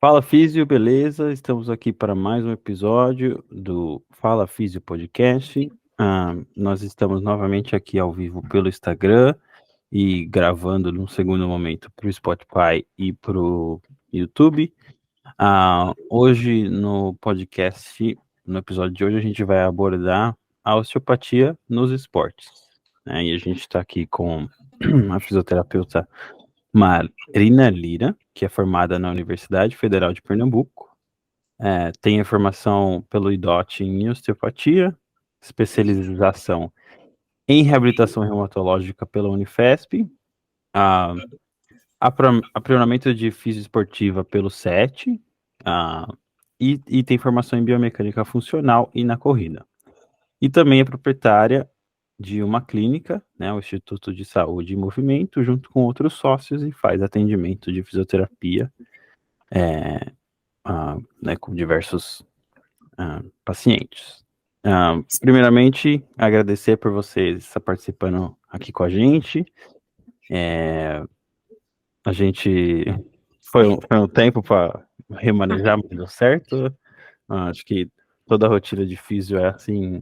Fala Físio, beleza? Estamos aqui para mais um episódio do Fala Físio Podcast. Nós estamos novamente aqui ao vivo pelo Instagram e gravando num segundo momento para o Spotify e para o YouTube. Hoje no podcast, no episódio de hoje, a gente vai abordar a osteopatia nos esportes, né? E a gente está aqui com a fisioterapeuta Marina Lira, que é formada na Universidade Federal de Pernambuco, tem a formação pelo IDOT em osteopatia, especialização em reabilitação reumatológica pela Unifesp, a, aprimoramento de fisioesportiva pelo SET, a, e tem formação em biomecânica funcional e na corrida. E também é proprietária de uma clínica, né, o Instituto de Saúde e Movimento, junto com outros sócios, e faz atendimento de fisioterapia, né, com diversos pacientes. Primeiramente, agradecer por você estar participando aqui com a gente. A gente foi um tempo para remanejar, mas deu certo. Acho que toda a rotina de físio é assim,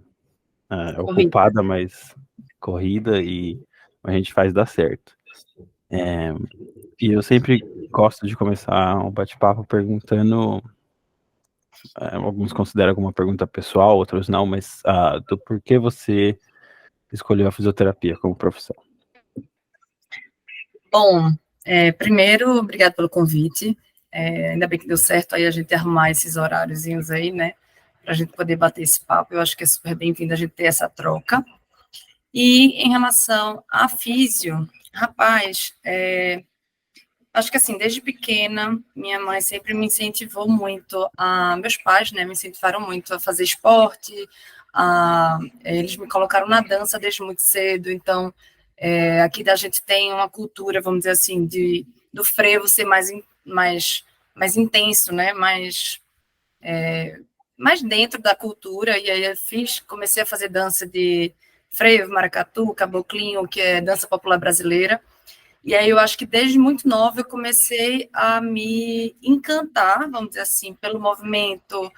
Corrida. ocupada, mas corrida, e a gente faz dar certo. E eu sempre gosto de começar um bate-papo perguntando, alguns consideram alguma pergunta pessoal, outros não, mas do porquê você escolheu a fisioterapia como profissão. Bom, primeiro, obrigado pelo convite. Ainda bem que deu certo aí a gente arrumar esses horáriozinhos aí, né? Para a gente poder bater esse papo. Eu acho que é super bem-vindo a gente ter essa troca. E em relação à físio, rapaz, acho que assim, desde pequena, minha mãe sempre me incentivou muito, meus pais, né, me incentivaram muito a fazer esporte, eles me colocaram na dança desde muito cedo, então, aqui da gente tem uma cultura, vamos dizer assim, do frevo ser mais intenso, né, mais dentro da cultura, e aí eu comecei a fazer dança de frevo, maracatu, caboclinho, que é dança popular brasileira, e aí eu acho que desde muito nova eu comecei a me encantar, vamos dizer assim, pelo movimento.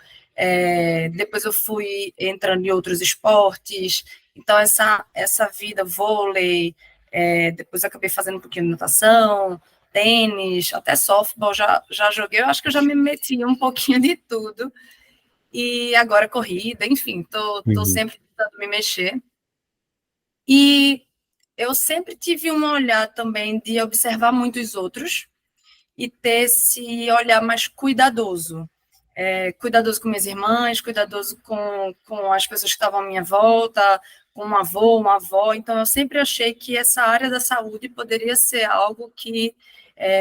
Depois eu fui entrando em outros esportes. Então essa vida, vôlei, depois eu acabei fazendo um pouquinho de natação, tênis, até softball já joguei. Eu acho que eu já me meti um pouquinho de tudo. E agora corrida, enfim, tô Uhum. sempre tentando me mexer. E eu sempre tive um olhar também de observar muito os outros e ter esse olhar mais cuidadoso. Cuidadoso com minhas irmãs, cuidadoso com as pessoas que estavam à minha volta, com um avô, uma avó. Então, eu sempre achei que essa área da saúde poderia ser algo que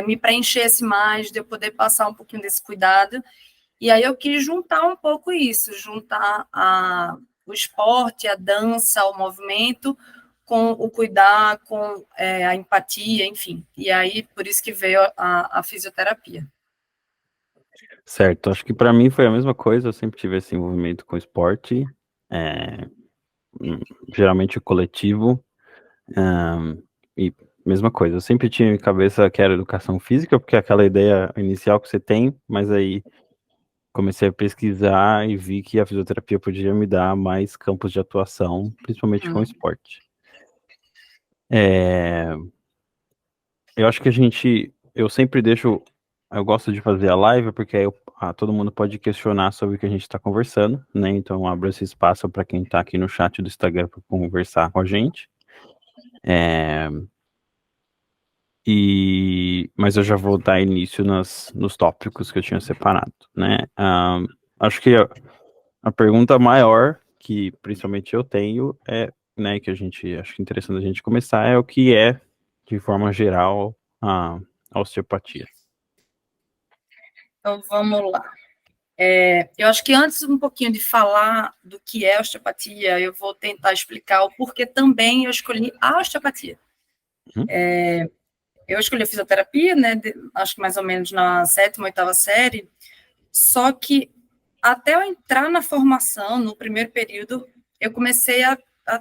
me preenchesse mais, de eu poder passar um pouquinho desse cuidado. E aí eu quis juntar um pouco isso, juntar o esporte, a dança, o movimento, com o cuidar, com a empatia, enfim. E aí, por isso que veio a fisioterapia. Certo, acho que para mim foi a mesma coisa, eu sempre tive esse envolvimento com esporte, é, geralmente o coletivo, e mesma coisa, eu sempre tinha em cabeça que era educação física, porque é aquela ideia inicial que você tem, mas aí comecei a pesquisar e vi que a fisioterapia podia me dar mais campos de atuação, principalmente com esporte. É, eu acho que eu sempre eu gosto de fazer a live porque aí todo mundo pode questionar sobre o que a gente está conversando, né? Então eu abro esse espaço para quem está aqui no chat do Instagram para conversar com a gente. É, mas eu já vou dar início nos tópicos que eu tinha separado, né? Acho que a pergunta maior que principalmente eu tenho né, que acho que é interessante a gente começar, é o que é, de forma geral, a osteopatia. Então, vamos lá. Eu acho que antes um pouquinho de falar do que é osteopatia, eu vou tentar explicar o porquê também eu escolhi a osteopatia. Uhum. Eu escolhi a fisioterapia, né, acho que mais ou menos na sétima, oitava série, só que até eu entrar na formação, no primeiro período, eu comecei a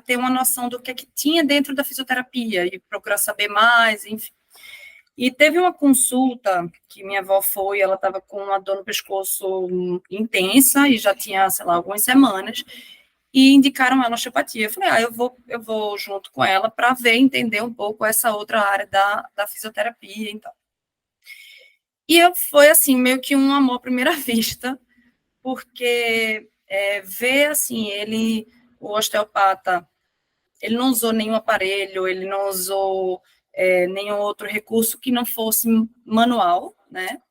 ter uma noção do que é que tinha dentro da fisioterapia e procurar saber mais, enfim. E teve uma consulta que minha avó foi, ela estava com uma dor no pescoço intensa e já tinha, sei lá, algumas semanas, e indicaram ela osteopatia. Eu falei, eu vou junto com ela para ver, entender um pouco essa outra área da fisioterapia, então. E foi, assim, meio que um amor à primeira vista, porque ver, assim, o osteopata, ele não usou nenhum aparelho, ele não usou nenhum outro recurso que não fosse manual, né?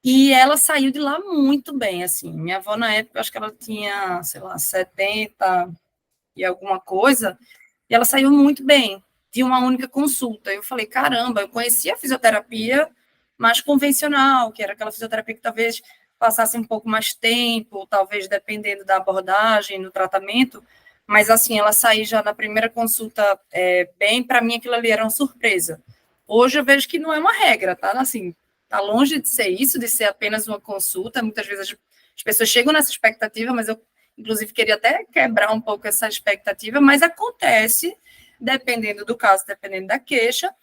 E ela saiu de lá muito bem, assim. Minha avó, na época, acho que ela tinha, sei lá, 70 e alguma coisa, e ela saiu muito bem, de uma única consulta. Eu falei, caramba, eu conhecia a fisioterapia mais convencional, que era aquela fisioterapia que talvez passasse um pouco mais tempo, talvez dependendo da abordagem, do tratamento, mas assim, ela saiu já na primeira consulta bem, para mim aquilo ali era uma surpresa. Hoje eu vejo que não é uma regra, tá? Assim, tá longe de ser isso, de ser apenas uma consulta, muitas vezes as pessoas chegam nessa expectativa, mas eu inclusive queria até quebrar um pouco essa expectativa, mas acontece, dependendo do caso, dependendo da queixa,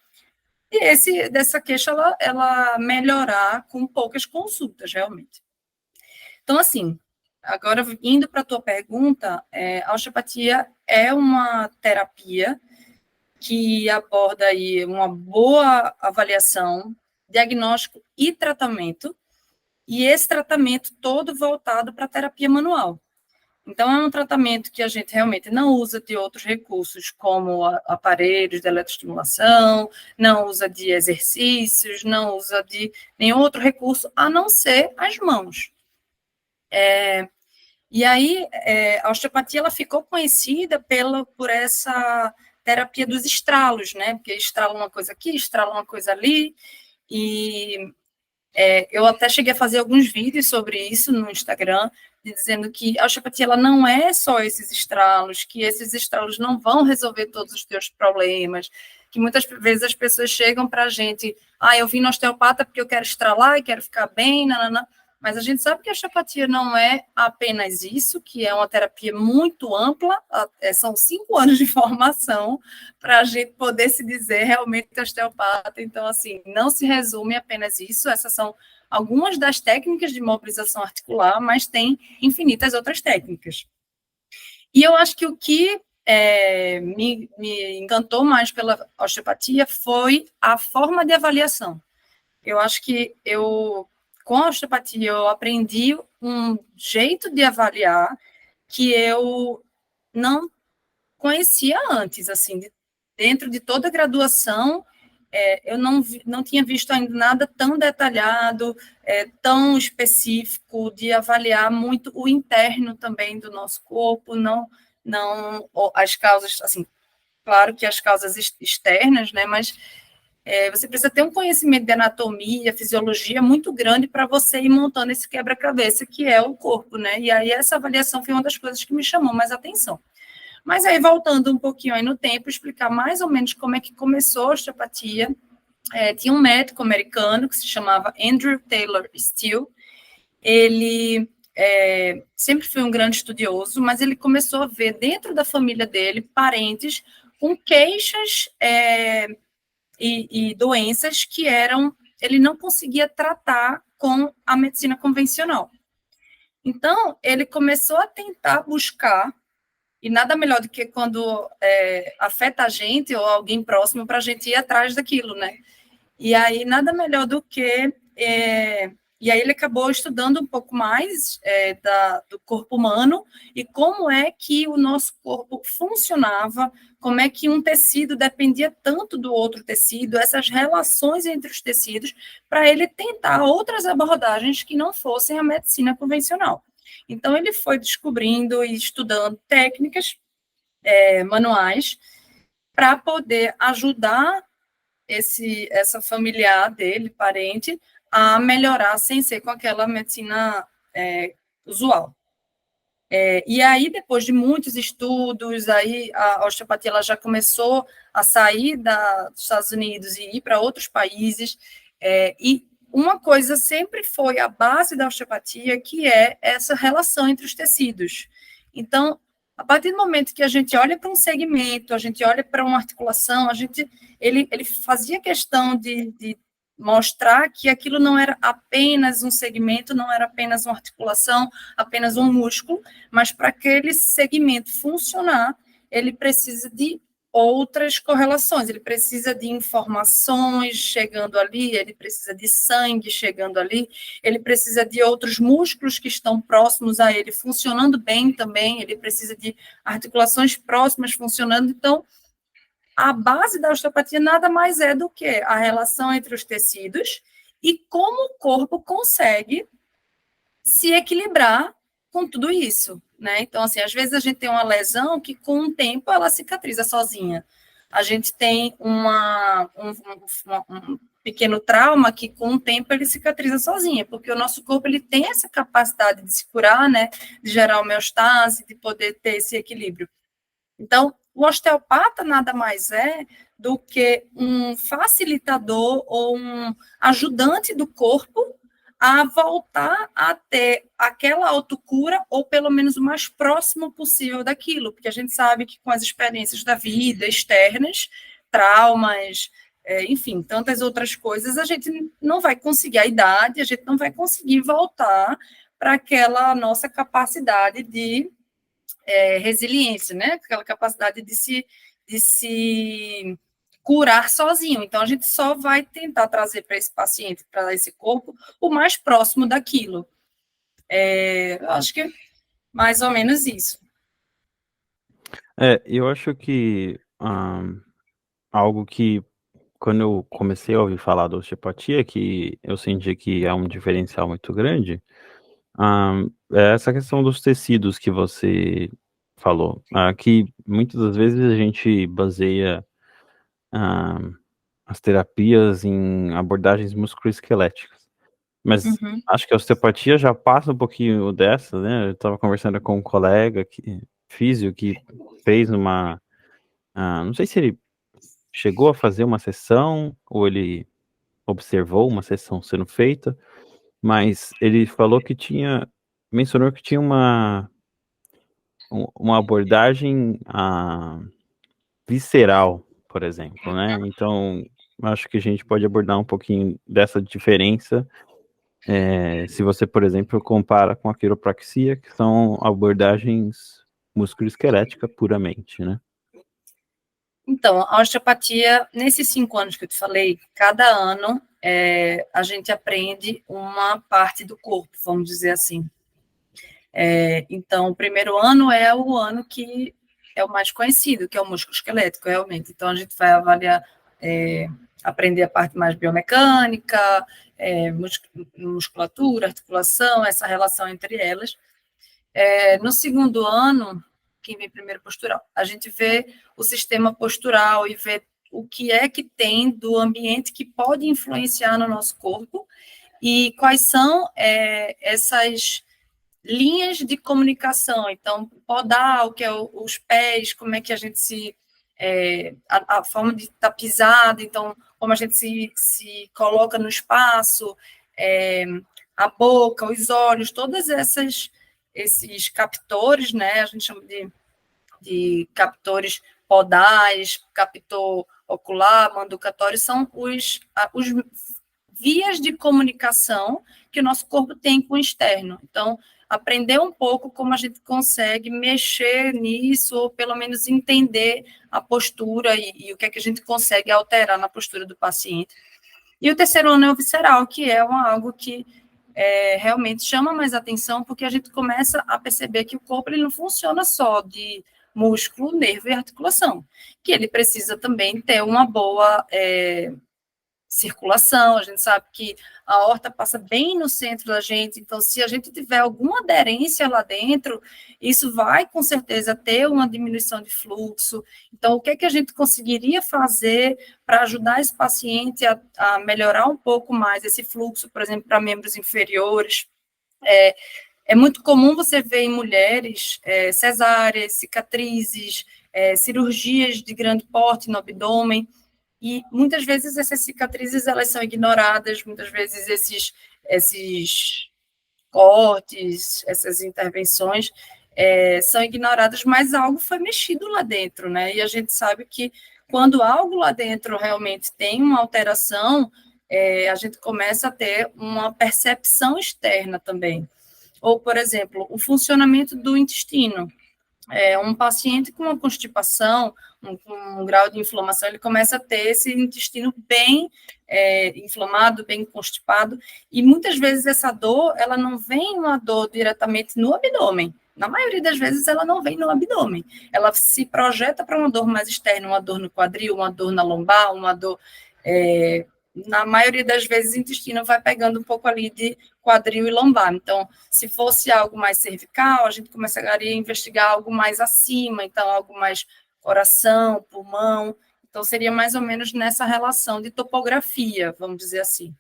e dessa queixa ela melhorar com poucas consultas, realmente. Então, assim, agora indo para a tua pergunta, a osteopatia é uma terapia que aborda aí uma boa avaliação, diagnóstico e tratamento, e esse tratamento todo voltado para a terapia manual. Então, é um tratamento que a gente realmente não usa de outros recursos, como aparelhos de eletroestimulação, não usa de exercícios, não usa de nenhum outro recurso, a não ser as mãos. E aí, a osteopatia ela ficou conhecida por essa terapia dos estralos, né? Porque estrala uma coisa aqui, estrala uma coisa ali, e eu até cheguei a fazer alguns vídeos sobre isso no Instagram, dizendo que a osteopatia ela não é só esses estralos, que esses estralos não vão resolver todos os teus problemas, que muitas vezes as pessoas chegam para a gente, eu vim no osteopata porque eu quero estralar e quero ficar bem, nananã. Mas a gente sabe que a osteopatia não é apenas isso, que é uma terapia muito ampla, são 5 anos de formação para a gente poder se dizer realmente osteopata. Então, assim, não se resume apenas isso, essas são algumas das técnicas de mobilização articular, mas tem infinitas outras técnicas. E eu acho que o que me encantou mais pela osteopatia foi a forma de avaliação. Eu acho que com a osteopatia, eu aprendi um jeito de avaliar que eu não conhecia antes, assim, dentro de toda a graduação, eu não tinha visto ainda nada tão detalhado, tão específico, de avaliar muito o interno também do nosso corpo, não as causas, assim, claro que as causas externas, né, mas você precisa ter um conhecimento de anatomia, fisiologia muito grande para você ir montando esse quebra-cabeça que é o corpo, né? E aí essa avaliação foi uma das coisas que me chamou mais atenção. Mas aí, voltando um pouquinho aí no tempo, explicar mais ou menos como é que começou a osteopatia. Tinha um médico americano que se chamava Andrew Taylor Steele. Ele sempre foi um grande estudioso, mas ele começou a ver dentro da família dele parentes com queixas e doenças que ele não conseguia tratar com a medicina convencional. Então, ele começou a tentar buscar, e nada melhor do que quando afeta a gente ou alguém próximo para a gente ir atrás daquilo, né? E aí, nada melhor do que... e aí ele acabou estudando um pouco mais do corpo humano e como é que o nosso corpo funcionava, como é que um tecido dependia tanto do outro tecido, essas relações entre os tecidos, para ele tentar outras abordagens que não fossem a medicina convencional. Então, ele foi descobrindo e estudando técnicas manuais para poder ajudar essa familiar dele, parente, a melhorar sem ser com aquela medicina usual. E aí, depois de muitos estudos, aí a osteopatia ela já começou a sair dos Estados Unidos e ir para outros países, e uma coisa sempre foi a base da osteopatia, que é essa relação entre os tecidos. Então, A partir do momento que a gente olha para um segmento, a gente olha para uma articulação, ele fazia questão de mostrar que aquilo não era apenas um segmento, não era apenas uma articulação, apenas um músculo, mas para aquele segmento funcionar, ele precisa de outras correlações, ele precisa de informações chegando ali, ele precisa de sangue chegando ali, ele precisa de outros músculos que estão próximos a ele funcionando bem também, ele precisa de articulações próximas funcionando. Então, a base da osteopatia nada mais é do que a relação entre os tecidos e como o corpo consegue se equilibrar com tudo isso, né? Então, assim, às vezes a gente tem uma lesão que com o tempo ela cicatriza sozinha. A gente tem um pequeno trauma que com o tempo ele cicatriza sozinha, porque o nosso corpo ele tem essa capacidade de se curar, né? De gerar homeostase, de poder ter esse equilíbrio. Então, o osteopata nada mais é do que um facilitador ou um ajudante do corpo a voltar a ter aquela autocura, ou pelo menos o mais próximo possível daquilo, porque a gente sabe que com as experiências da vida externas, traumas, enfim, tantas outras coisas, a gente não vai conseguir a idade, a gente não vai conseguir voltar para aquela nossa capacidade de resiliência, né? Aquela capacidade de se curar sozinho. Então, a gente só vai tentar trazer para esse paciente, para esse corpo, o mais próximo daquilo. Eu acho que é mais ou menos isso. Eu acho que algo que, quando eu comecei a ouvir falar da osteopatia, que eu senti que é um diferencial muito grande, é essa questão dos tecidos que você falou, que muitas das vezes a gente baseia as terapias em abordagens musculoesqueléticas. Mas acho que a osteopatia já passa um pouquinho dessa, né? Eu estava conversando com um colega físio que fez não sei se ele chegou a fazer uma sessão ou ele observou uma sessão sendo feita, mas ele falou que mencionou que tinha uma abordagem visceral, por exemplo, né? Então, acho que a gente pode abordar um pouquinho dessa diferença, se você, por exemplo, compara com a quiropraxia, que são abordagens musculoesquelética puramente, né? Então, a osteopatia, nesses 5 anos que eu te falei, cada ano a gente aprende uma parte do corpo, vamos dizer assim. Então, o primeiro ano é o ano que é o mais conhecido, que é o músculo esquelético, realmente. Então, a gente vai avaliar, aprender a parte mais biomecânica, musculatura, articulação, essa relação entre elas. No segundo ano, que vem primeiro postural, a gente vê o sistema postural e vê o que é que tem do ambiente que pode influenciar no nosso corpo e quais são essas linhas de comunicação. Então, podal, que é os pés, como é que a gente a forma de estar pisado, então, como a gente se coloca no espaço, a boca, os olhos, todas esses captores, né, a gente chama de captores podais, captor ocular, manducatório, são os vias de comunicação que o nosso corpo tem com o externo. Então, aprender um pouco como a gente consegue mexer nisso, ou pelo menos entender a postura e o que é que a gente consegue alterar na postura do paciente. E o terceiro ano é o visceral, que é algo que realmente chama mais atenção, porque a gente começa a perceber que o corpo ele não funciona só de músculo, nervo e articulação, que ele precisa também ter uma boa circulação. A gente sabe que a aorta passa bem no centro da gente, então se a gente tiver alguma aderência lá dentro, isso vai com certeza ter uma diminuição de fluxo. Então, o que é que a gente conseguiria fazer para ajudar esse paciente a melhorar um pouco mais esse fluxo, por exemplo, para membros inferiores? É muito comum você ver em mulheres cesáreas, cicatrizes, cirurgias de grande porte no abdômen, e muitas vezes essas cicatrizes elas são ignoradas, muitas vezes esses cortes, essas intervenções, são ignoradas, mas algo foi mexido lá dentro, né? E a gente sabe que quando algo lá dentro realmente tem uma alteração, a gente começa a ter uma percepção externa também. Ou, por exemplo, o funcionamento do intestino. Um paciente com uma constipação, um grau de inflamação, ele começa a ter esse intestino bem inflamado, bem constipado, e muitas vezes essa dor, ela não vem uma dor diretamente no abdômen. Na maioria das vezes, ela não vem no abdômen. Ela se projeta para uma dor mais externa, uma dor no quadril, uma dor na lombar, uma dor... na maioria das vezes, o intestino vai pegando um pouco ali de quadril e lombar. Então, se fosse algo mais cervical, a gente começaria a investigar algo mais acima, então, algo mais coração, pulmão. Então, seria mais ou menos nessa relação de topografia, vamos dizer assim.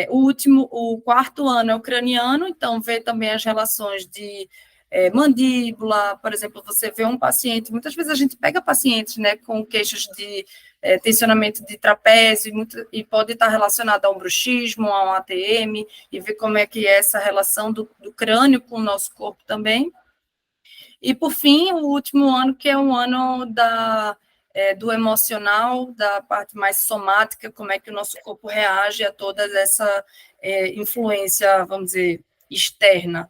O quarto ano é o craniano, então, vê também as relações de mandíbula, por exemplo, você vê um paciente, muitas vezes a gente pega pacientes, né, com queixas de tensionamento de trapézio, e pode estar relacionado a um bruxismo, a um ATM, e ver como é que é essa relação do crânio com o nosso corpo também. E, por fim, o último ano, que é um ano do emocional, da parte mais somática, como é que o nosso corpo reage a toda essa influência, vamos dizer, externa.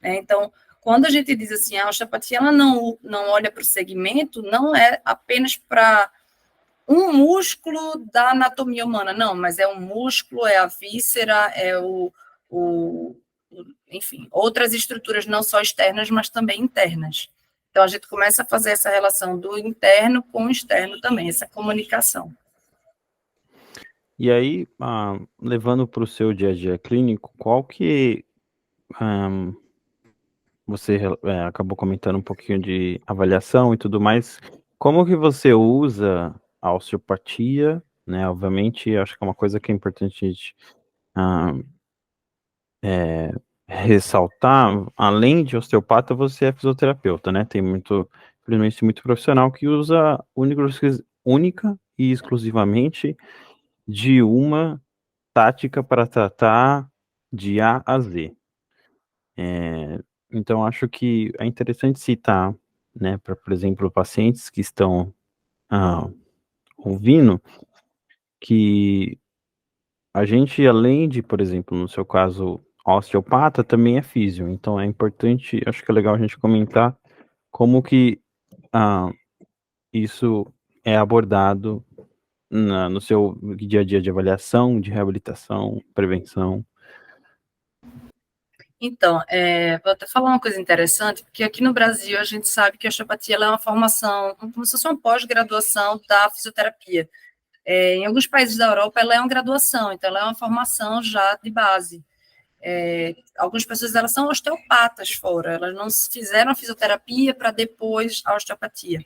Né? Então, quando a gente diz assim, a osteopatia ela não olha para o segmento, não é apenas para um músculo da anatomia humana, não, mas é um músculo, é a víscera, enfim, outras estruturas não só externas, mas também internas. Então, a gente começa a fazer essa relação do interno com o externo também, essa comunicação. E aí, levando para o seu dia a dia clínico, qual que você acabou comentando um pouquinho de avaliação e tudo mais, como que você usa a osteopatia, né? Obviamente, acho que é uma coisa que é importante a gente ressaltar, além de osteopata, você é fisioterapeuta, né? Tem infelizmente, muito profissional que usa única e exclusivamente de uma tática para tratar de A a Z. Então, acho que é interessante citar, né, para, por exemplo, pacientes que estão ouvindo, que a gente, além de, por exemplo, no seu caso, osteopata, também é físio. Então, é importante, acho que é legal a gente comentar como que isso é abordado no seu dia a dia de avaliação, de reabilitação, prevenção. Então, vou até falar uma coisa interessante, porque aqui no Brasil a gente sabe que a osteopatia ela é uma formação, como se fosse uma pós-graduação da fisioterapia. Em alguns países da Europa ela é uma graduação, então ela é uma formação já de base. Algumas pessoas elas são osteopatas fora, elas não fizeram a fisioterapia para depois a osteopatia.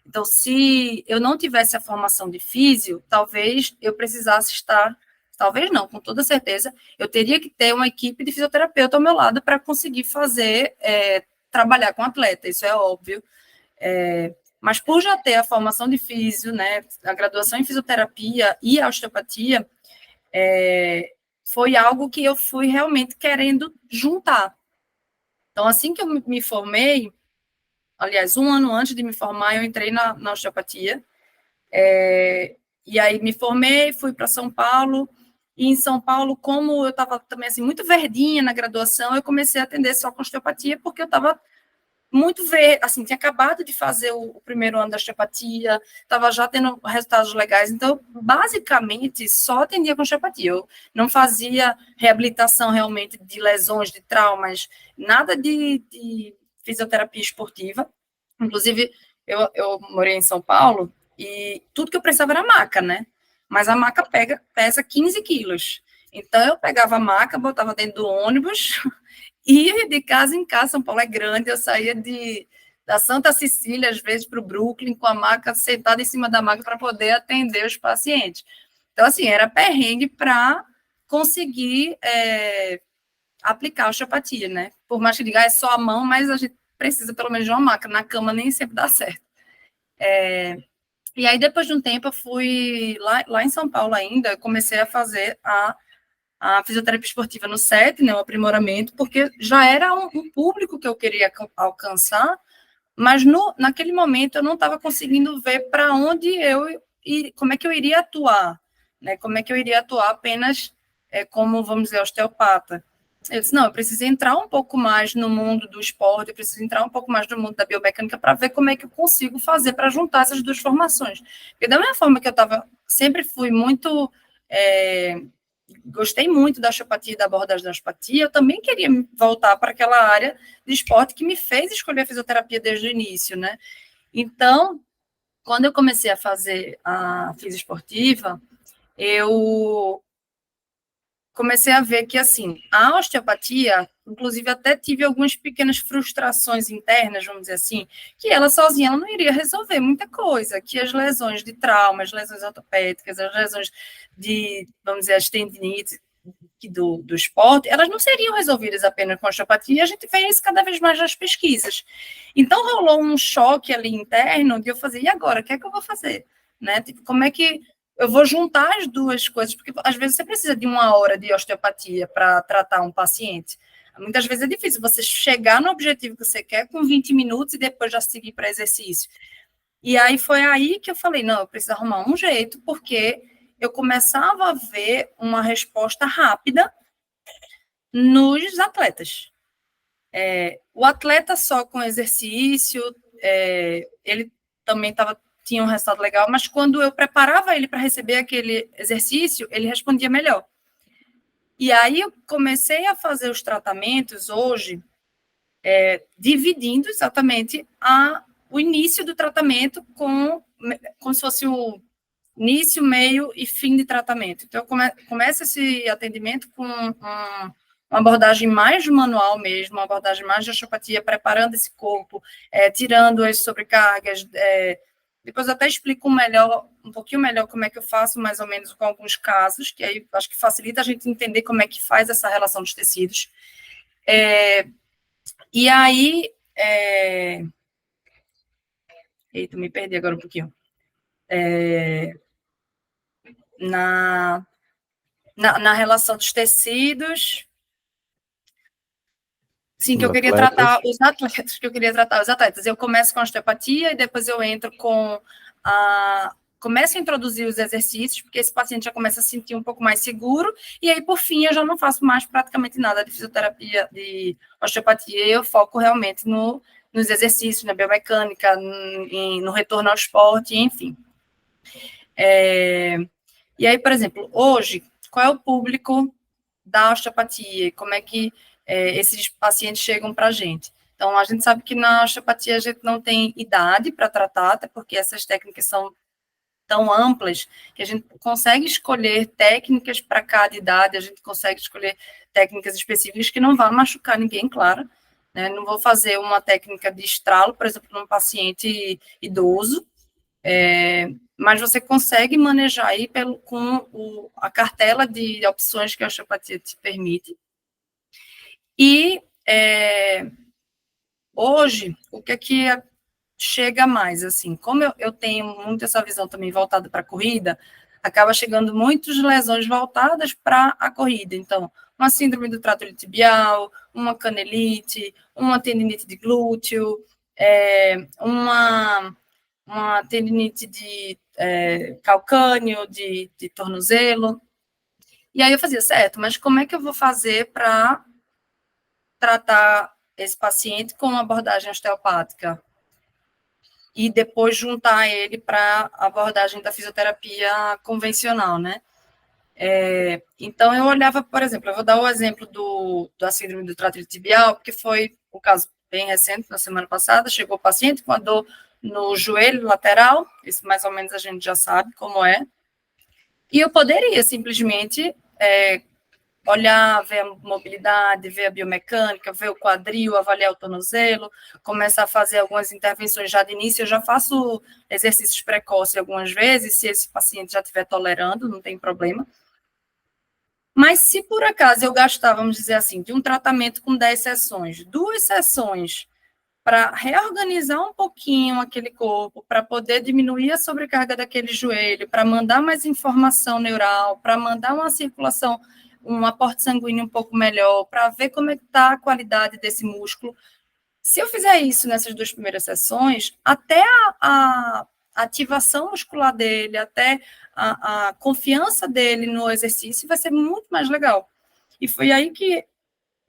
Então, se eu não tivesse a formação de físio, talvez eu precisasse estar, talvez não, com toda certeza, eu teria que ter uma equipe de fisioterapeuta ao meu lado para conseguir fazer, trabalhar com atleta, isso é óbvio. Mas por já ter a formação de físio, né, a graduação em fisioterapia e a osteopatia, foi algo que eu fui realmente querendo juntar. Então, assim que eu me formei, aliás, um ano antes de me formar, eu entrei na osteopatia, e aí me formei, fui para São Paulo, e em São Paulo, como eu estava também assim, muito verdinha na graduação, eu comecei a atender só com osteopatia, porque eu estava muito assim, tinha acabado de fazer o primeiro ano da osteopatia, estava já tendo resultados legais, então, basicamente, só atendia com osteopatia. Eu não fazia reabilitação realmente de lesões, de traumas, nada de fisioterapia esportiva. Inclusive, eu morei em São Paulo e tudo que eu precisava era maca, né? Mas a maca pesa 15 quilos. Então, eu pegava a maca, botava dentro do ônibus, ia de casa em casa. São Paulo é grande, eu saía da Santa Cecília, às vezes, para o Brooklyn, com a maca sentada em cima da maca para poder atender os pacientes. Então, assim, era perrengue para conseguir aplicar a osteopatia, né? Por mais que diga, é só a mão, mas a gente precisa pelo menos de uma maca. Na cama nem sempre dá certo. E aí, depois de um tempo, eu fui lá em São Paulo ainda, comecei a fazer a a fisioterapia esportiva no SET, né, o aprimoramento, porque já era um público que eu queria alcançar, mas naquele momento eu não estava conseguindo ver para onde como é que eu iria atuar, né, como é que eu iria atuar apenas como, vamos dizer, osteopata. Eu disse, não, eu preciso entrar um pouco mais no mundo do esporte, eu preciso entrar um pouco mais no mundo da biomecânica para ver como é que eu consigo fazer para juntar essas duas formações. Porque da mesma forma que eu sempre fui muito... gostei muito da osteopatia e da abordagem da osteopatia, eu também queria voltar para aquela área de esporte que me fez escolher a fisioterapia desde o início, né? Então, quando eu comecei a fazer a fisioesportiva, eu comecei a ver que, assim, a osteopatia, inclusive até tive algumas pequenas frustrações internas, vamos dizer assim, que ela sozinha ela não iria resolver muita coisa, que as lesões de trauma, as lesões ortopédicas, as lesões de, vamos dizer, as tendinites do esporte, elas não seriam resolvidas apenas com a osteopatia, e a gente vê isso cada vez mais nas pesquisas. Então, rolou um choque ali interno de eu fazer, e agora, o que é que eu vou fazer? Né? Tipo, como é que eu vou juntar as duas coisas, porque às vezes você precisa de 1 hora de osteopatia para tratar um paciente. Muitas vezes é difícil você chegar no objetivo que você quer com 20 minutos e depois já seguir para exercício. E aí foi aí que eu falei, não, eu preciso arrumar um jeito, porque eu começava a ver uma resposta rápida nos atletas. O atleta só com exercício, ele também tinha um resultado legal, mas quando eu preparava ele para receber aquele exercício, ele respondia melhor. E aí eu comecei a fazer os tratamentos hoje, dividindo exatamente o início do tratamento como se fosse o início, meio e fim de tratamento. Então, eu começo esse atendimento com uma abordagem mais manual mesmo, uma abordagem mais de osteopatia, preparando esse corpo, tirando as sobrecargas. Depois eu até explico um pouquinho melhor como é que eu faço, mais ou menos, com alguns casos, que aí acho que facilita a gente entender como é que faz essa relação dos tecidos. E aí... Eita, me perdi agora um pouquinho. Na relação dos tecidos... Sim, que eu queria tratar os atletas. Eu começo com a osteopatia e depois eu entro começo a introduzir os exercícios, porque esse paciente já começa a se sentir um pouco mais seguro, e aí, por fim, eu já não faço mais praticamente nada de fisioterapia, de osteopatia, eu foco realmente nos exercícios, na biomecânica, no retorno ao esporte, enfim. E aí, por exemplo, hoje, qual é o público da osteopatia? Como é que esses pacientes chegam para a gente? Então, a gente sabe que na osteopatia a gente não tem idade para tratar, até porque essas técnicas são tão amplas que a gente consegue escolher técnicas para cada idade, a gente consegue escolher técnicas específicas que não vão machucar ninguém, claro. Né? Não vou fazer uma técnica de estralo, por exemplo, num paciente idoso, mas você consegue manejar aí com a cartela de opções que a osteopatia te permite. E hoje, o que é que chega mais, assim, como eu tenho muito essa visão também voltada para a corrida, acaba chegando muitas lesões voltadas para a corrida. Então, uma síndrome do trato iliotibial, uma canelite, uma tendinite de glúteo, uma tendinite de calcâneo, de tornozelo. E aí eu fazia, certo, mas como é que eu vou fazer para tratar esse paciente com uma abordagem osteopática? E depois juntar ele para a abordagem da fisioterapia convencional, né? Então, eu olhava, por exemplo, eu vou dar o exemplo da síndrome do trato iliotibial, porque foi um caso bem recente, na semana passada, chegou o paciente com a dor no joelho lateral, isso mais ou menos a gente já sabe como é, e eu poderia simplesmente olhar, ver a mobilidade, ver a biomecânica, ver o quadril, avaliar o tornozelo, começar a fazer algumas intervenções já de início. Eu já faço exercícios precoces algumas vezes, se esse paciente já estiver tolerando, não tem problema. Mas se por acaso eu gastar, vamos dizer assim, de um tratamento com 10 sessões, 2 sessões para reorganizar um pouquinho aquele corpo, para poder diminuir a sobrecarga daquele joelho, para mandar mais informação neural, para mandar uma circulação um aporte sanguíneo um pouco melhor, para ver como é que está a qualidade desse músculo. Se eu fizer isso nessas 2 primeiras sessões, até a ativação muscular dele, até a confiança dele no exercício vai ser muito mais legal. E foi aí que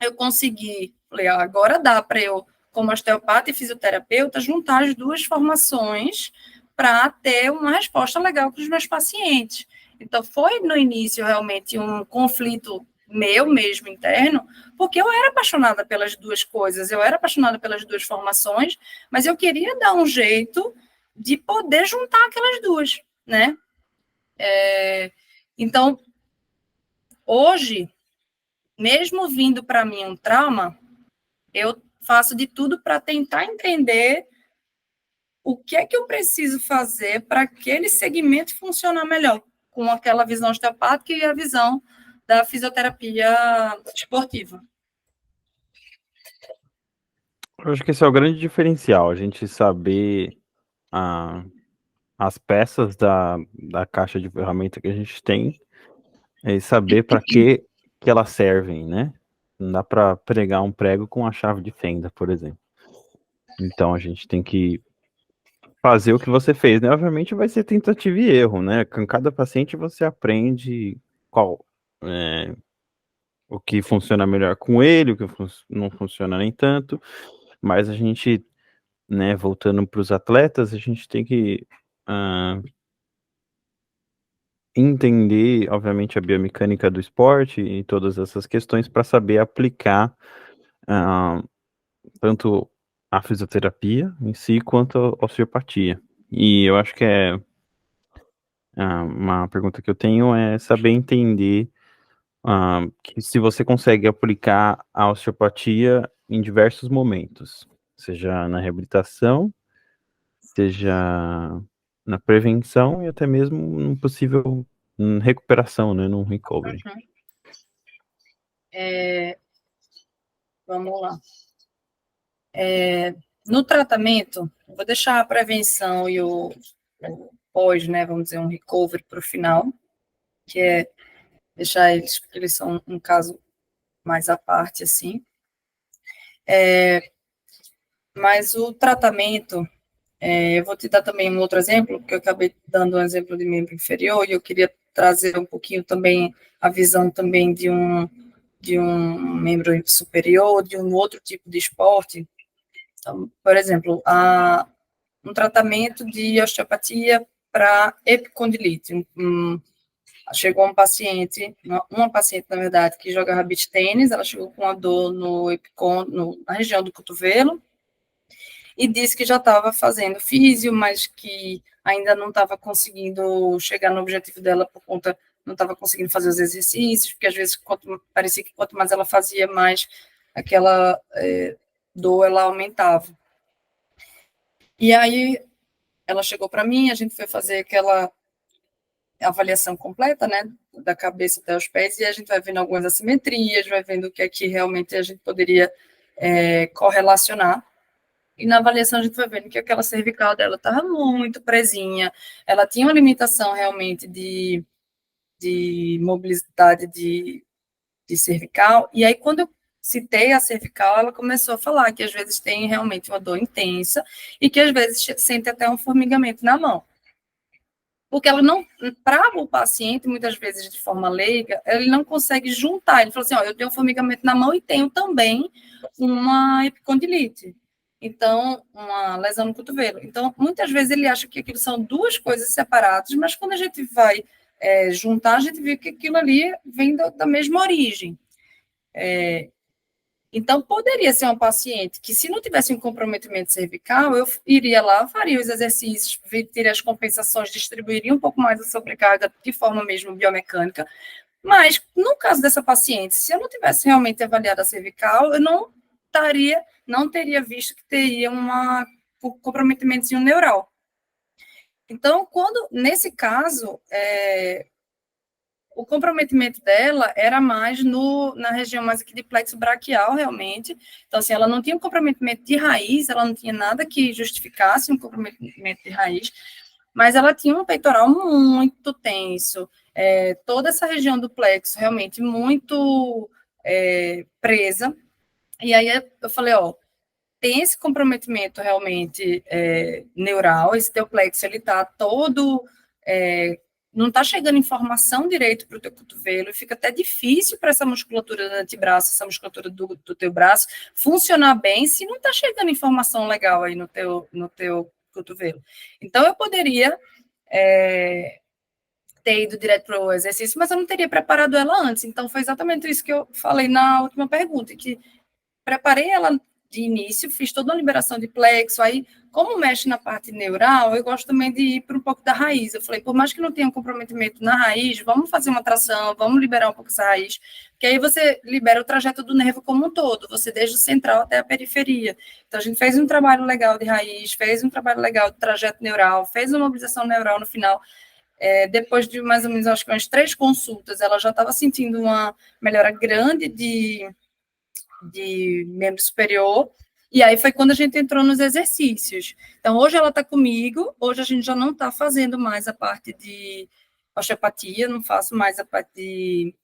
eu consegui, falei, agora dá para eu, como osteopata e fisioterapeuta, juntar as 2 formações para ter uma resposta legal para os meus pacientes. Então, foi no início realmente um conflito meu mesmo interno, porque eu era apaixonada pelas 2 coisas, eu era apaixonada pelas 2 formações, mas eu queria dar um jeito de poder juntar aquelas 2, né? Então, hoje, mesmo vindo para mim um trauma, eu faço de tudo para tentar entender o que é que eu preciso fazer para aquele segmento funcionar melhor, com aquela visão osteopática e a visão da fisioterapia esportiva. Eu acho que esse é o grande diferencial, a gente saber as peças da caixa de ferramenta que a gente tem e saber para que elas servem, né? Não dá para pregar um prego com a chave de fenda, por exemplo. Então a gente tem que fazer o que você fez, né? Obviamente vai ser tentativa e erro, né? Com cada paciente você aprende o que funciona melhor com ele, o que não funciona nem tanto, mas a gente, né, voltando para os atletas, a gente tem que entender, obviamente, a biomecânica do esporte e todas essas questões para saber aplicar tanto a fisioterapia em si quanto a osteopatia. E eu acho que uma pergunta que eu tenho é saber entender que se você consegue aplicar a osteopatia em diversos momentos, seja na reabilitação, seja na prevenção e até mesmo num possível recuperação, né, num recovery. Vamos lá. No tratamento, vou deixar a prevenção e o pós, né, vamos dizer, um recovery para o final, que é deixar eles, porque eles são um caso mais à parte, assim. Mas o tratamento, eu vou te dar também um outro exemplo, porque eu acabei dando um exemplo de membro inferior, e eu queria trazer um pouquinho também a visão também de um membro superior, de um outro tipo de esporte. Então, por exemplo, um tratamento de osteopatia para epicondilite. Chegou uma paciente, na verdade, que jogava beach tênis, ela chegou com uma dor na região do cotovelo, e disse que já estava fazendo físio, mas que ainda não estava conseguindo chegar no objetivo dela por conta, não estava conseguindo fazer os exercícios, porque às vezes parecia que quanto mais ela fazia, mais aquela dor ela aumentava. E aí ela chegou para mim, a gente foi fazer aquela avaliação completa, né, da cabeça até os pés, e a gente vai vendo algumas assimetrias, vai vendo o que é que realmente a gente poderia correlacionar. E na avaliação a gente foi vendo que aquela cervical dela estava muito presinha, ela tinha uma limitação realmente de mobilidade de cervical, e aí quando eu citei a cervical, ela começou a falar que às vezes tem realmente uma dor intensa e que às vezes sente até um formigamento na mão. Porque ela não, para o paciente, muitas vezes de forma leiga, ele não consegue juntar. Ele falou assim, eu tenho um formigamento na mão e tenho também uma epicondilite. Então, uma lesão no cotovelo. Então, muitas vezes ele acha que aquilo são 2 coisas separadas, mas quando a gente vai juntar, a gente vê que aquilo ali vem da mesma origem. Então, poderia ser uma paciente que, se não tivesse um comprometimento cervical, eu iria lá, faria os exercícios, teria as compensações, distribuiria um pouco mais a sobrecarga de forma mesmo biomecânica. Mas, no caso dessa paciente, se eu não tivesse realmente avaliado a cervical, eu não teria visto que teria um comprometimento neural. Então, nesse caso, o comprometimento dela era mais na região mais aqui de plexo braquial, realmente. Então, assim, ela não tinha um comprometimento de raiz, ela não tinha nada que justificasse um comprometimento de raiz, mas ela tinha um peitoral muito tenso, toda essa região do plexo realmente muito presa. E aí eu falei, ó, tem esse comprometimento realmente neural, esse teu plexo, ele tá todo... não está chegando informação direito para o teu cotovelo, e fica até difícil para essa musculatura do antebraço, essa musculatura do teu braço, funcionar bem se não está chegando informação legal aí no teu cotovelo. Então, eu poderia ter ido direto para o exercício, mas eu não teria preparado ela antes. Então, foi exatamente isso que eu falei na última pergunta, que preparei ela de início, fiz toda uma liberação de plexo, aí, como mexe na parte neural, eu gosto também de ir para um pouco da raiz. Eu falei, por mais que não tenha um comprometimento na raiz, vamos fazer uma tração, vamos liberar um pouco essa raiz, porque aí você libera o trajeto do nervo como um todo, você desde o central até a periferia. Então, a gente fez um trabalho legal de raiz, fez um trabalho legal de trajeto neural, fez uma mobilização neural no final. Depois de mais ou menos, acho que umas 3 consultas, ela já estava sentindo uma melhora grande de membro superior, e aí foi quando a gente entrou nos exercícios. Então, hoje ela está comigo, hoje a gente já não está fazendo mais a parte de osteopatia, não faço mais a parte de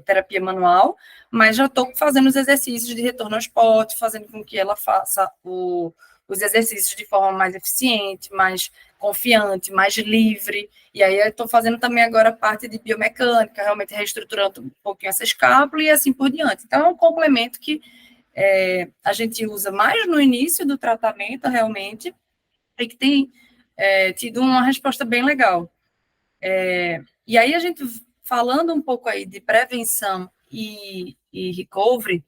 terapia manual, mas já estou fazendo os exercícios de retorno ao esporte, fazendo com que ela faça os exercícios de forma mais eficiente, mais confiante, mais livre, e aí eu estou fazendo também agora a parte de biomecânica, realmente reestruturando um pouquinho essa escápula e assim por diante. Então, é um complemento que a gente usa mais no início do tratamento, realmente, e que tem tido uma resposta bem legal. E aí, a gente, falando um pouco aí de prevenção e recovery,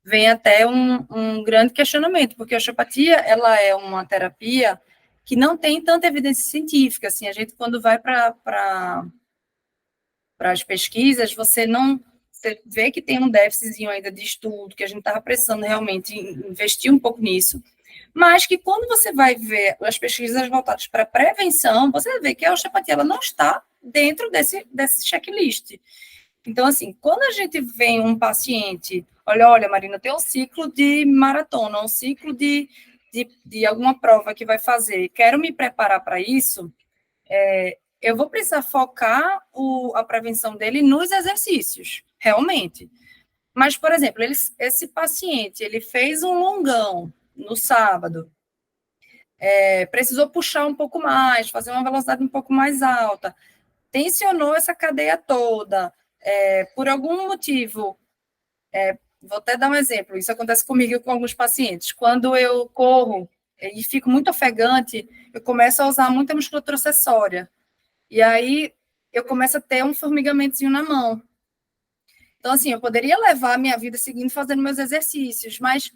vem até um grande questionamento, porque a osteopatia, ela é uma terapia que não tem tanta evidência científica, assim, a gente, quando vai para as pesquisas, você vê que tem um déficitzinho ainda de estudo, que a gente estava precisando realmente investir um pouco nisso, mas que quando você vai ver as pesquisas voltadas para a prevenção, você vê que a osteopatia, ela não está dentro desse checklist. Então, assim, quando a gente vem um paciente, olha, Marina, tem um ciclo de maratona, um ciclo de alguma prova que vai fazer, quero me preparar para isso, eu vou precisar focar a prevenção dele nos exercícios, realmente. Mas, por exemplo, esse paciente, ele fez um longão no sábado, precisou puxar um pouco mais, fazer uma velocidade um pouco mais alta, tensionou essa cadeia toda, por algum motivo, vou até dar um exemplo, isso acontece comigo e com alguns pacientes, quando eu corro e fico muito ofegante, eu começo a usar muita musculatura acessória, e aí eu começo a ter um formigamentozinho na mão. Então, assim, eu poderia levar a minha vida seguindo fazendo meus exercícios, mas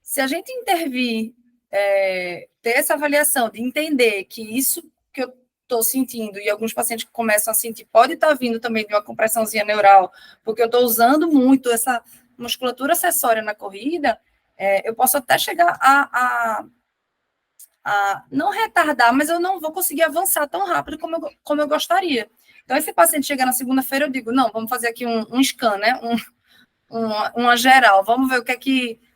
se a gente intervir, ter essa avaliação de entender que isso que eu estou sentindo, e alguns pacientes que começam a sentir, pode estar vindo também de uma compressãozinha neural, porque eu estou usando muito essa musculatura acessória na corrida, eu posso até chegar a não retardar, mas eu não vou conseguir avançar tão rápido como eu gostaria. Então, esse paciente chega na segunda-feira, eu digo, não, vamos fazer aqui um scan, né? Uma geral, vamos ver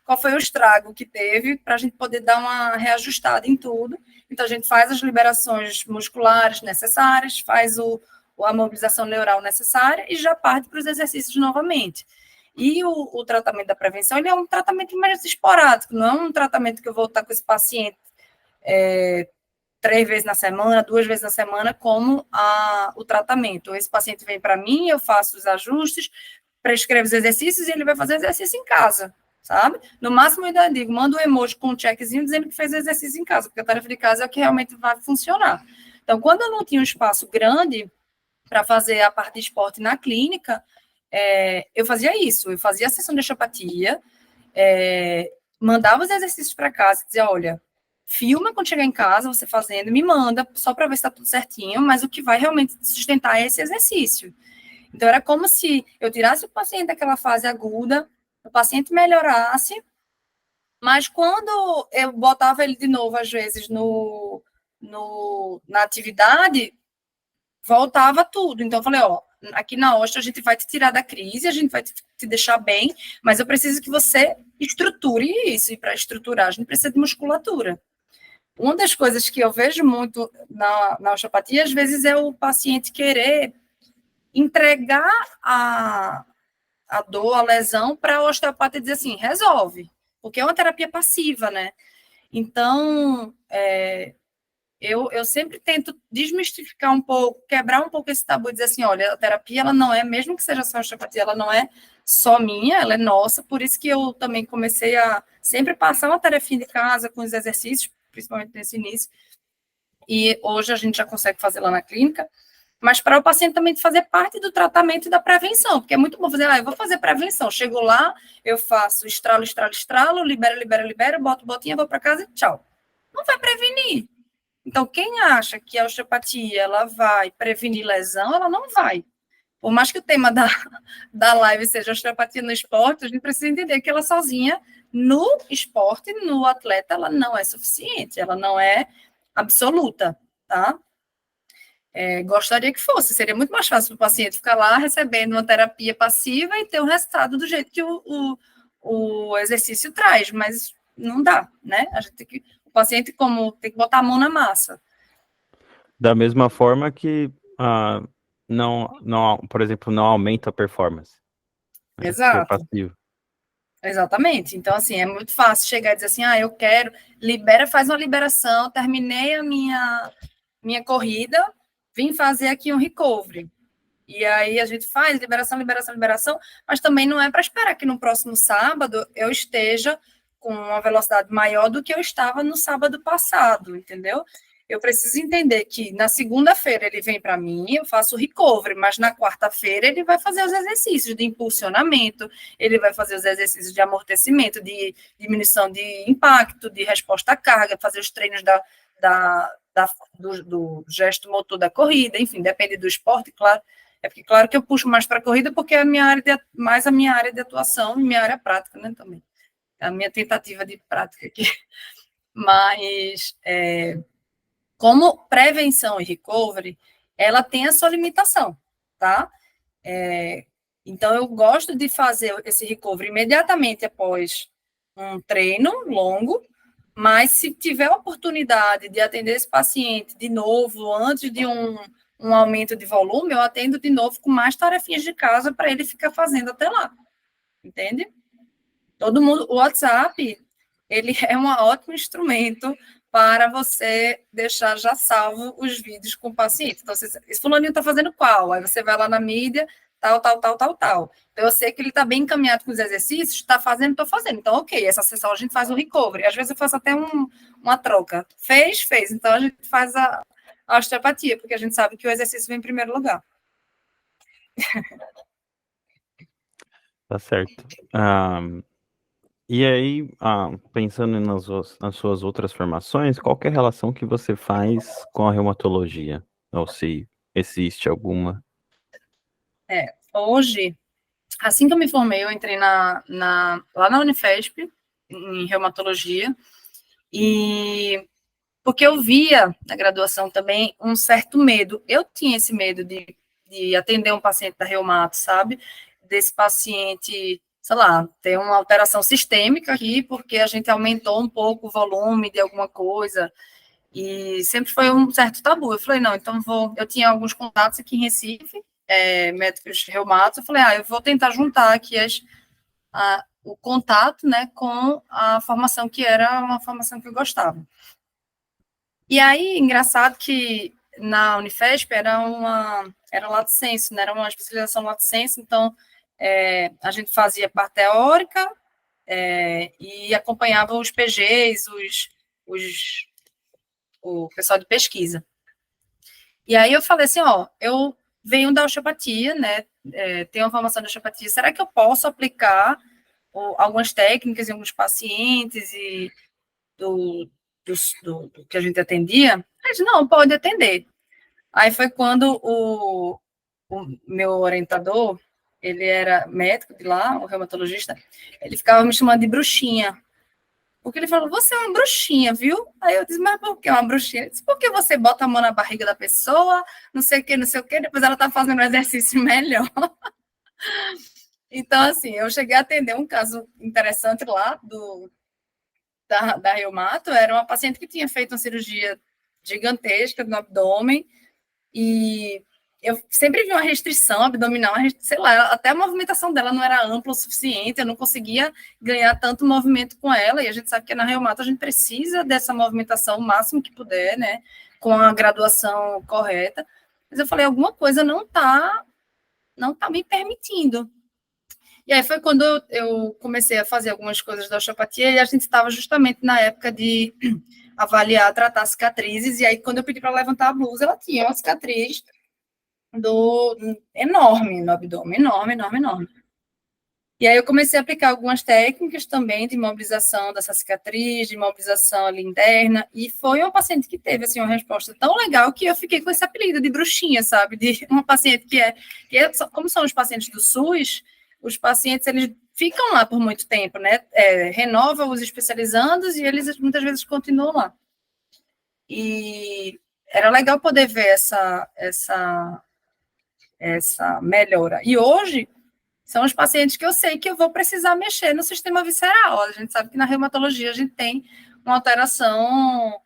qual foi o estrago que teve, para a gente poder dar uma reajustada em tudo. Então, a gente faz as liberações musculares necessárias, faz a mobilização neural necessária e já parte para os exercícios novamente. E o tratamento da prevenção, ele é um tratamento mais esporádico, não é um tratamento que eu vou estar com esse paciente 3 vezes na semana, 2 vezes na semana, como o tratamento. Esse paciente vem para mim, eu faço os ajustes, prescrevo os exercícios e ele vai fazer exercício em casa, sabe? No máximo, eu ainda digo, manda um emoji com um checkzinho dizendo que fez exercício em casa, porque a tarefa de casa é o que realmente vai funcionar. Então, quando eu não tinha um espaço grande para fazer a parte de esporte na clínica, eu fazia isso, eu fazia a sessão de osteopatia, mandava os exercícios para casa e dizia, olha, filma quando chegar em casa, você fazendo, me manda, só para ver se está tudo certinho, mas o que vai realmente sustentar é esse exercício. Então, era como se eu tirasse o paciente daquela fase aguda, o paciente melhorasse, mas quando eu botava ele de novo, às vezes, na atividade, voltava tudo. Então, eu falei, ó, aqui na Ostra a gente vai te tirar da crise, a gente vai te deixar bem, mas eu preciso que você estruture isso, e para estruturar a gente precisa de musculatura. Uma das coisas que eu vejo muito na osteopatia, às vezes, é o paciente querer entregar a dor, a lesão, para o osteopata dizer assim, resolve, porque é uma terapia passiva, né? Então, eu sempre tento desmistificar um pouco, quebrar um pouco esse tabu e dizer assim, olha, a terapia, ela não é, mesmo que seja só osteopatia, ela não é só minha, ela é nossa, por isso que eu também comecei a sempre passar uma tarefinha de casa com os exercícios, principalmente nesse início, e hoje a gente já consegue fazer lá na clínica, mas para o paciente também fazer parte do tratamento e da prevenção, porque é muito bom fazer, eu vou fazer prevenção, chego lá, eu faço estralo, estralo, estralo, libero, boto botinha, vou para casa e tchau. Não vai prevenir. Então, quem acha que a osteopatia ela vai prevenir lesão, ela não vai. Por mais que o tema da live seja osteopatia no esporte, a gente precisa entender que ela sozinha, no esporte, no atleta, ela não é suficiente, ela não é absoluta, tá? Gostaria que fosse, seria muito mais fácil para o paciente ficar lá recebendo uma terapia passiva e ter o resultado do jeito que o exercício traz, mas não dá, né? A gente tem que, o paciente tem que botar a mão na massa. Da mesma forma que não, por exemplo, não aumenta a performance. Né? Ser Exato. passivo. Exatamente. Então, assim, é muito fácil chegar e dizer assim, eu quero, faz uma liberação, terminei a minha corrida, vim fazer aqui um recovery. E aí a gente faz liberação, mas também não é para esperar que no próximo sábado eu esteja com uma velocidade maior do que eu estava no sábado passado, entendeu? Eu preciso entender que na segunda-feira ele vem para mim, eu faço o recovery, mas na quarta-feira ele vai fazer os exercícios de impulsionamento, ele vai fazer os exercícios de amortecimento, de diminuição de impacto, de resposta à carga, fazer os treinos do gesto motor da corrida, enfim, depende do esporte, claro. É porque, claro, que eu puxo mais para a corrida porque é a minha área de atuação e minha área prática, né, também. É a minha tentativa de prática aqui. Mas, como prevenção e recovery, ela tem a sua limitação, tá? Então, eu gosto de fazer esse recovery imediatamente após um treino longo, mas se tiver a oportunidade de atender esse paciente de novo, antes de um aumento de volume, eu atendo de novo com mais tarefinhas de casa para ele ficar fazendo até lá, entende? Todo mundo, o WhatsApp, ele é um ótimo instrumento para você deixar já salvo os vídeos com o paciente. Então, esse fulaninho está fazendo qual? Aí você vai lá na mídia, tal. Então, eu sei que ele está bem encaminhado com os exercícios, está fazendo, estou fazendo. Então, ok, essa sessão a gente faz o recovery. Às vezes eu faço até uma troca. Fez. Então, a gente faz a osteopatia, porque a gente sabe que o exercício vem em primeiro lugar. Tá certo. E aí, pensando nas suas outras formações, qual que é a relação que você faz com a reumatologia? Ou se existe alguma? Hoje, assim que eu me formei, eu entrei lá na Unifesp, em reumatologia, e porque eu via na graduação também um certo medo. Eu tinha esse medo de atender um paciente da reumato, sabe? Desse paciente, sei lá, ter uma alteração sistêmica aqui, porque a gente aumentou um pouco o volume de alguma coisa, e sempre foi um certo tabu. Eu falei, não, então eu tinha alguns contatos aqui em Recife, médicos reumatos, eu falei, eu vou tentar juntar aqui o contato, né, com a formação que era uma formação que eu gostava. E aí, engraçado que na Unifesp era lato sensu, né? Era uma especialização lato sensu, então a gente fazia parte teórica e acompanhava os PGs, o pessoal de pesquisa. E aí eu falei assim, eu venho da osteopatia, né? Tenho uma formação de osteopatia, será que eu posso aplicar algumas técnicas em alguns pacientes e do que a gente atendia? A gente, não, pode atender. Aí foi quando o meu orientador, ele era médico de lá, o reumatologista, ele ficava me chamando de bruxinha. Porque ele falou, você é uma bruxinha, viu? Aí eu disse, mas por que uma bruxinha? Ele disse, porque você bota a mão na barriga da pessoa, não sei o que, depois ela tá fazendo um exercício melhor. Então, assim, eu cheguei a atender um caso interessante lá da reumato era uma paciente que tinha feito uma cirurgia gigantesca no abdômen e eu sempre vi uma restrição abdominal, sei lá, até a movimentação dela não era ampla o suficiente, eu não conseguia ganhar tanto movimento com ela, e a gente sabe que na reumato a gente precisa dessa movimentação o máximo que puder, né, com a graduação correta, mas eu falei, alguma coisa não tá me permitindo. E aí foi quando eu comecei a fazer algumas coisas da osteopatia e a gente estava justamente na época de avaliar, tratar cicatrizes, e aí quando eu pedi para levantar a blusa, ela tinha uma cicatriz enorme no abdômen, enorme. E aí eu comecei a aplicar algumas técnicas também de imobilização dessa cicatriz, de imobilização ali interna, e foi uma paciente que teve assim uma resposta tão legal que eu fiquei com esse apelido de bruxinha, sabe? De uma paciente como são os pacientes do SUS, os pacientes eles ficam lá por muito tempo, né? Renovam os especializandos e eles muitas vezes continuam lá. E era legal poder ver essa melhora. E hoje são os pacientes que eu sei que eu vou precisar mexer no sistema visceral. A gente sabe que na reumatologia a gente tem uma alteração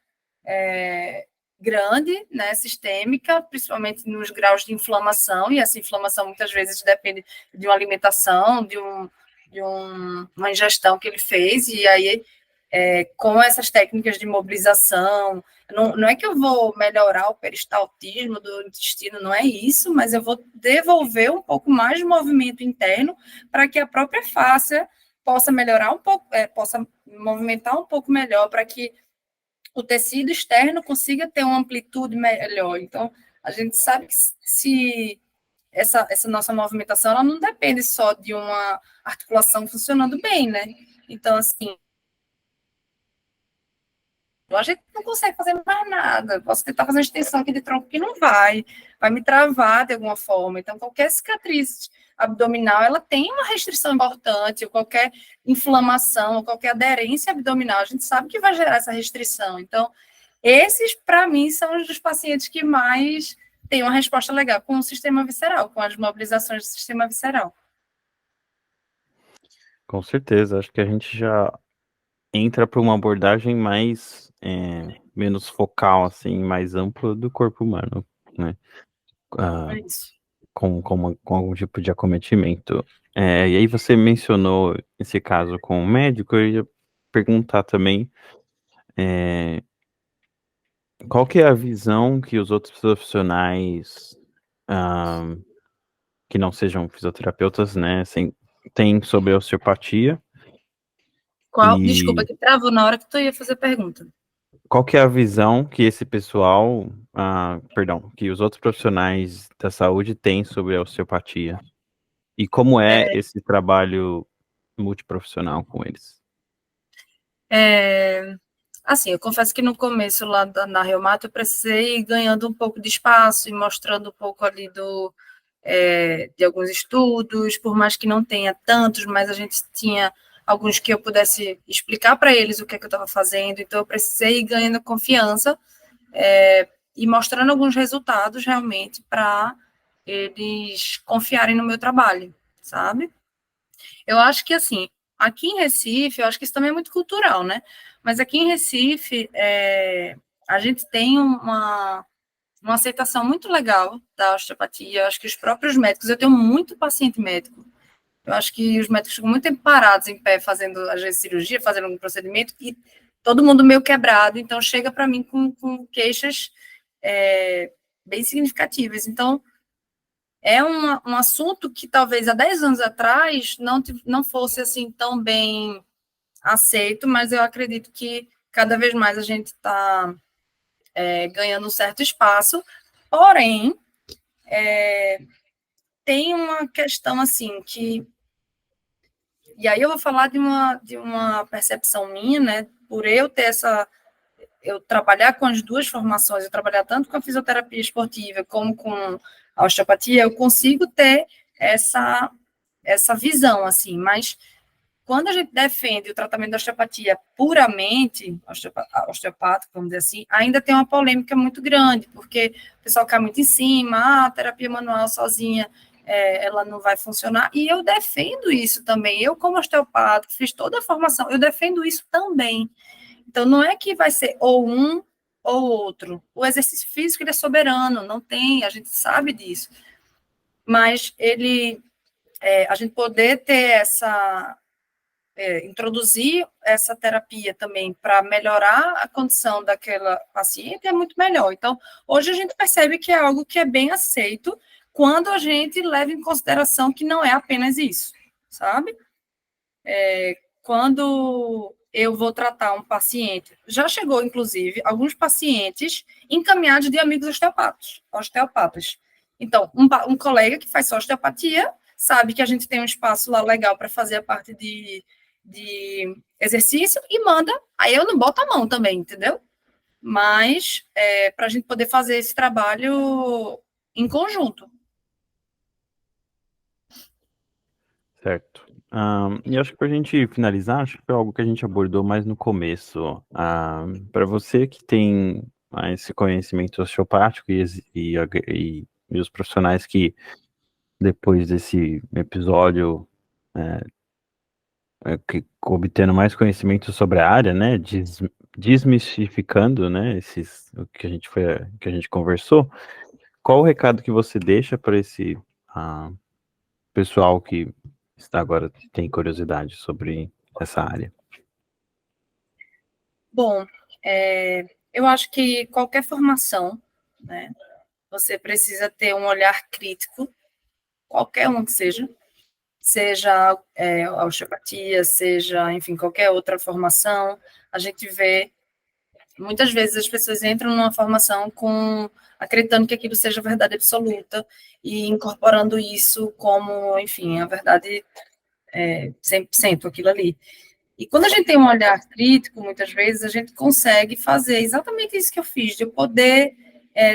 grande, né, sistêmica, principalmente nos graus de inflamação, e essa inflamação muitas vezes depende de uma alimentação, de uma ingestão que ele fez, e aí com essas técnicas de mobilização, não é que eu vou melhorar o peristaltismo do intestino, não é isso, mas eu vou devolver um pouco mais de movimento interno para que a própria fáscia possa melhorar um pouco, possa movimentar um pouco melhor, para que o tecido externo consiga ter uma amplitude melhor. Então, a gente sabe que se essa nossa movimentação, ela não depende só de uma articulação funcionando bem, né? Então, assim, a gente não consegue fazer mais nada. Posso tentar fazer uma extensão aqui de tronco que não vai me travar de alguma forma. Então, qualquer cicatriz abdominal, ela tem uma restrição importante, ou qualquer inflamação, ou qualquer aderência abdominal, a gente sabe que vai gerar essa restrição. Então, esses, para mim, são os pacientes que mais têm uma resposta legal com o sistema visceral, com as mobilizações do sistema visceral. Com certeza, acho que a gente já entra para uma abordagem mais menos focal, assim, mais ampla do corpo humano, né? É isso. Com algum tipo de acometimento. E aí você mencionou esse caso com o médico, eu ia perguntar também qual que é a visão que os outros profissionais que não sejam fisioterapeutas, né, têm sobre a osteopatia. Desculpa, que travou na hora que tu ia fazer a pergunta. Qual que é a visão que esse pessoal, que os outros profissionais da saúde têm sobre a osteopatia? E como é esse trabalho multiprofissional com eles? Assim, eu confesso que no começo lá na Reumato eu precisei ir ganhando um pouco de espaço e mostrando um pouco ali de alguns estudos, por mais que não tenha tantos, mas a gente tinha alguns que eu pudesse explicar para eles o que é que eu estava fazendo, então eu precisei ir ganhando confiança e mostrando alguns resultados realmente para eles confiarem no meu trabalho, sabe? Eu acho que, assim, aqui em Recife, eu acho que isso também é muito cultural, né? Mas aqui em Recife, a gente tem uma aceitação muito legal da osteopatia. Eu acho que os próprios médicos, eu tenho muito paciente médico. Eu acho que os médicos ficam muito tempo parados em pé, fazendo, às vezes, cirurgia, fazendo algum procedimento, e todo mundo meio quebrado. Então, chega para mim com queixas bem significativas. Então, é um assunto que talvez há 10 anos atrás não fosse assim tão bem aceito, mas eu acredito que cada vez mais a gente está ganhando um certo espaço, porém, tem uma questão assim que, e aí eu vou falar de uma percepção minha, né, por eu ter eu trabalhar com as duas formações, eu trabalhar tanto com a fisioterapia esportiva como com a osteopatia, eu consigo ter essa visão, assim, mas quando a gente defende o tratamento da osteopatia puramente, osteopático, vamos dizer assim, ainda tem uma polêmica muito grande, porque o pessoal cai muito em cima, a terapia manual sozinha ela não vai funcionar, e eu defendo isso também. Eu, como osteopata, fiz toda a formação, eu defendo isso também. Então, não é que vai ser ou um ou outro. O exercício físico, ele é soberano, não tem, a gente sabe disso. Mas a gente poder ter introduzir essa terapia também para melhorar a condição daquela paciente é muito melhor. Então, hoje a gente percebe que é algo que é bem aceito quando a gente leva em consideração que não é apenas isso, sabe? Quando eu vou tratar um paciente, já chegou, inclusive, alguns pacientes encaminhados de amigos osteopatas. Então, um colega que faz só osteopatia sabe que a gente tem um espaço lá legal para fazer a parte de exercício e manda, aí eu não boto a mão também, entendeu? Mas para a gente poder fazer esse trabalho em conjunto. Certo. E acho que para a gente finalizar, acho que foi algo que a gente abordou mais no começo. Para você que tem esse conhecimento osteopático e os profissionais que, depois desse episódio, obtendo mais conhecimento sobre a área, né, desmistificando, né, o que a gente conversou, qual o recado que você deixa para esse pessoal que está agora tem curiosidade sobre essa área? Bom, eu acho que qualquer formação, né, você precisa ter um olhar crítico, qualquer um que seja a osteopatia, seja, enfim, qualquer outra formação. A gente vê, muitas vezes as pessoas entram numa formação acreditando que aquilo seja verdade absoluta e incorporando isso como, enfim, a verdade 100% aquilo ali. E quando a gente tem um olhar crítico, muitas vezes, a gente consegue fazer exatamente isso que eu fiz, de eu poder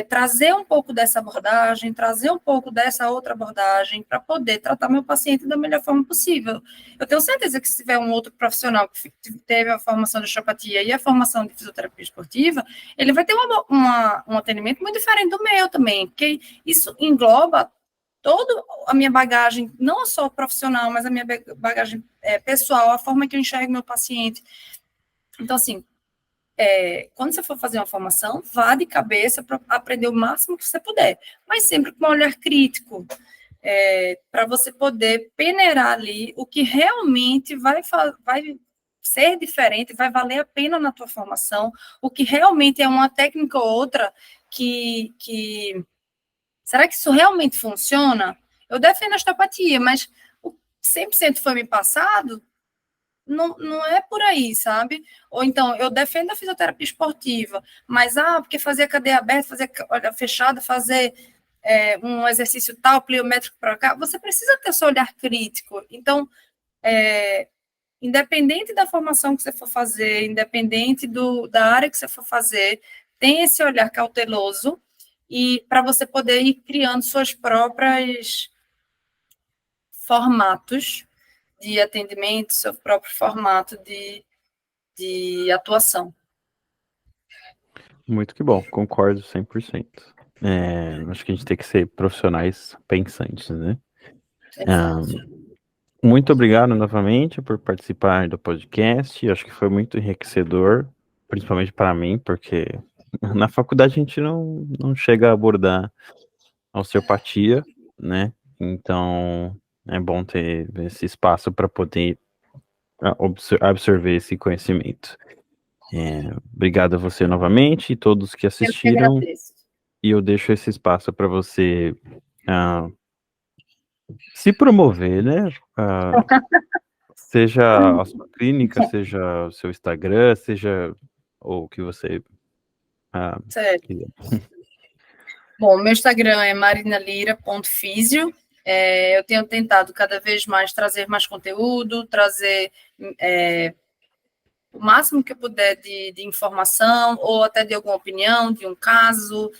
trazer um pouco dessa abordagem, trazer um pouco dessa outra abordagem, para poder tratar meu paciente da melhor forma possível. Eu tenho certeza que se tiver um outro profissional que teve a formação de osteopatia e a formação de fisioterapia esportiva, ele vai ter um atendimento muito diferente do meu também, porque isso engloba toda a minha bagagem, não só profissional, mas a minha bagagem pessoal, a forma que eu enxergo meu paciente. Então, assim, quando você for fazer uma formação, vá de cabeça para aprender o máximo que você puder, mas sempre com um olhar crítico, para você poder peneirar ali o que realmente vai ser diferente, vai valer a pena na tua formação, o que realmente é uma técnica ou outra que será que isso realmente funciona? Eu defendo a osteopatia, mas o 100% foi me passado, não é por aí, sabe? Ou então, eu defendo a fisioterapia esportiva, mas, porque fazer a cadeia aberta, fazer a fechada, fazer um exercício tal, pliométrico para cá, você precisa ter seu olhar crítico. Então, independente da formação que você for fazer, independente da área que você for fazer, tem esse olhar cauteloso e para você poder ir criando suas próprias formatos de atendimento, seu próprio formato de atuação. Muito que bom, concordo 100%. Acho que a gente tem que ser profissionais pensantes, né? Muito obrigado novamente por participar do podcast. Acho que foi muito enriquecedor, principalmente para mim, porque na faculdade a gente não chega a abordar a osteopatia, né? Então é bom ter esse espaço para poder absorver esse conhecimento. Obrigado a você novamente e todos que assistiram. Eu que agradeço. E eu deixo esse espaço para você se promover, né? Seja a sua clínica, seja o seu Instagram, seja o que você quiser. Bom, meu Instagram é marinalira.fisio. Eu tenho tentado cada vez mais trazer mais conteúdo, trazer o máximo que eu puder de informação, ou até de alguma opinião, de um caso,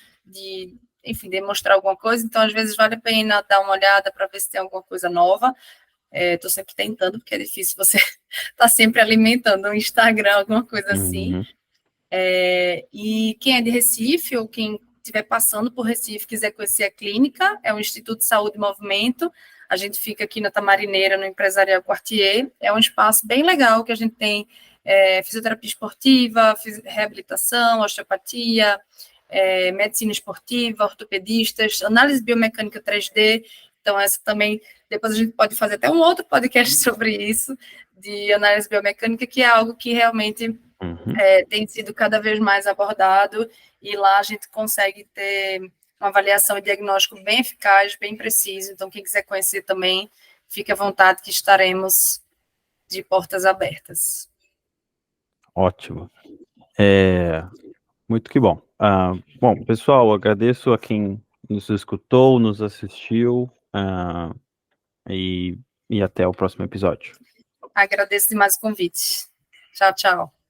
enfim, demonstrar alguma coisa. Então, às vezes, vale a pena dar uma olhada para ver se tem alguma coisa nova. Estou sempre tentando, porque é difícil você estar sempre alimentando um Instagram, alguma coisa assim. E quem é de Recife, ou quem estiver passando por Recife, quiser conhecer a clínica, é o Instituto de Saúde e Movimento. A gente fica aqui na Tamarineira, no Empresarial Quartier. É um espaço bem legal que a gente tem fisioterapia esportiva, reabilitação, osteopatia, medicina esportiva, ortopedistas, análise biomecânica 3D. Então, essa também, depois a gente pode fazer até um outro podcast sobre isso, de análise biomecânica, que é algo que realmente tem sido cada vez mais abordado, e lá a gente consegue ter uma avaliação e diagnóstico bem eficaz, bem preciso. Então, quem quiser conhecer também, fique à vontade que estaremos de portas abertas. Ótimo. Muito que bom. Bom, pessoal, agradeço a quem nos escutou, nos assistiu, e até o próximo episódio. Agradeço demais o convite. Tchau, tchau.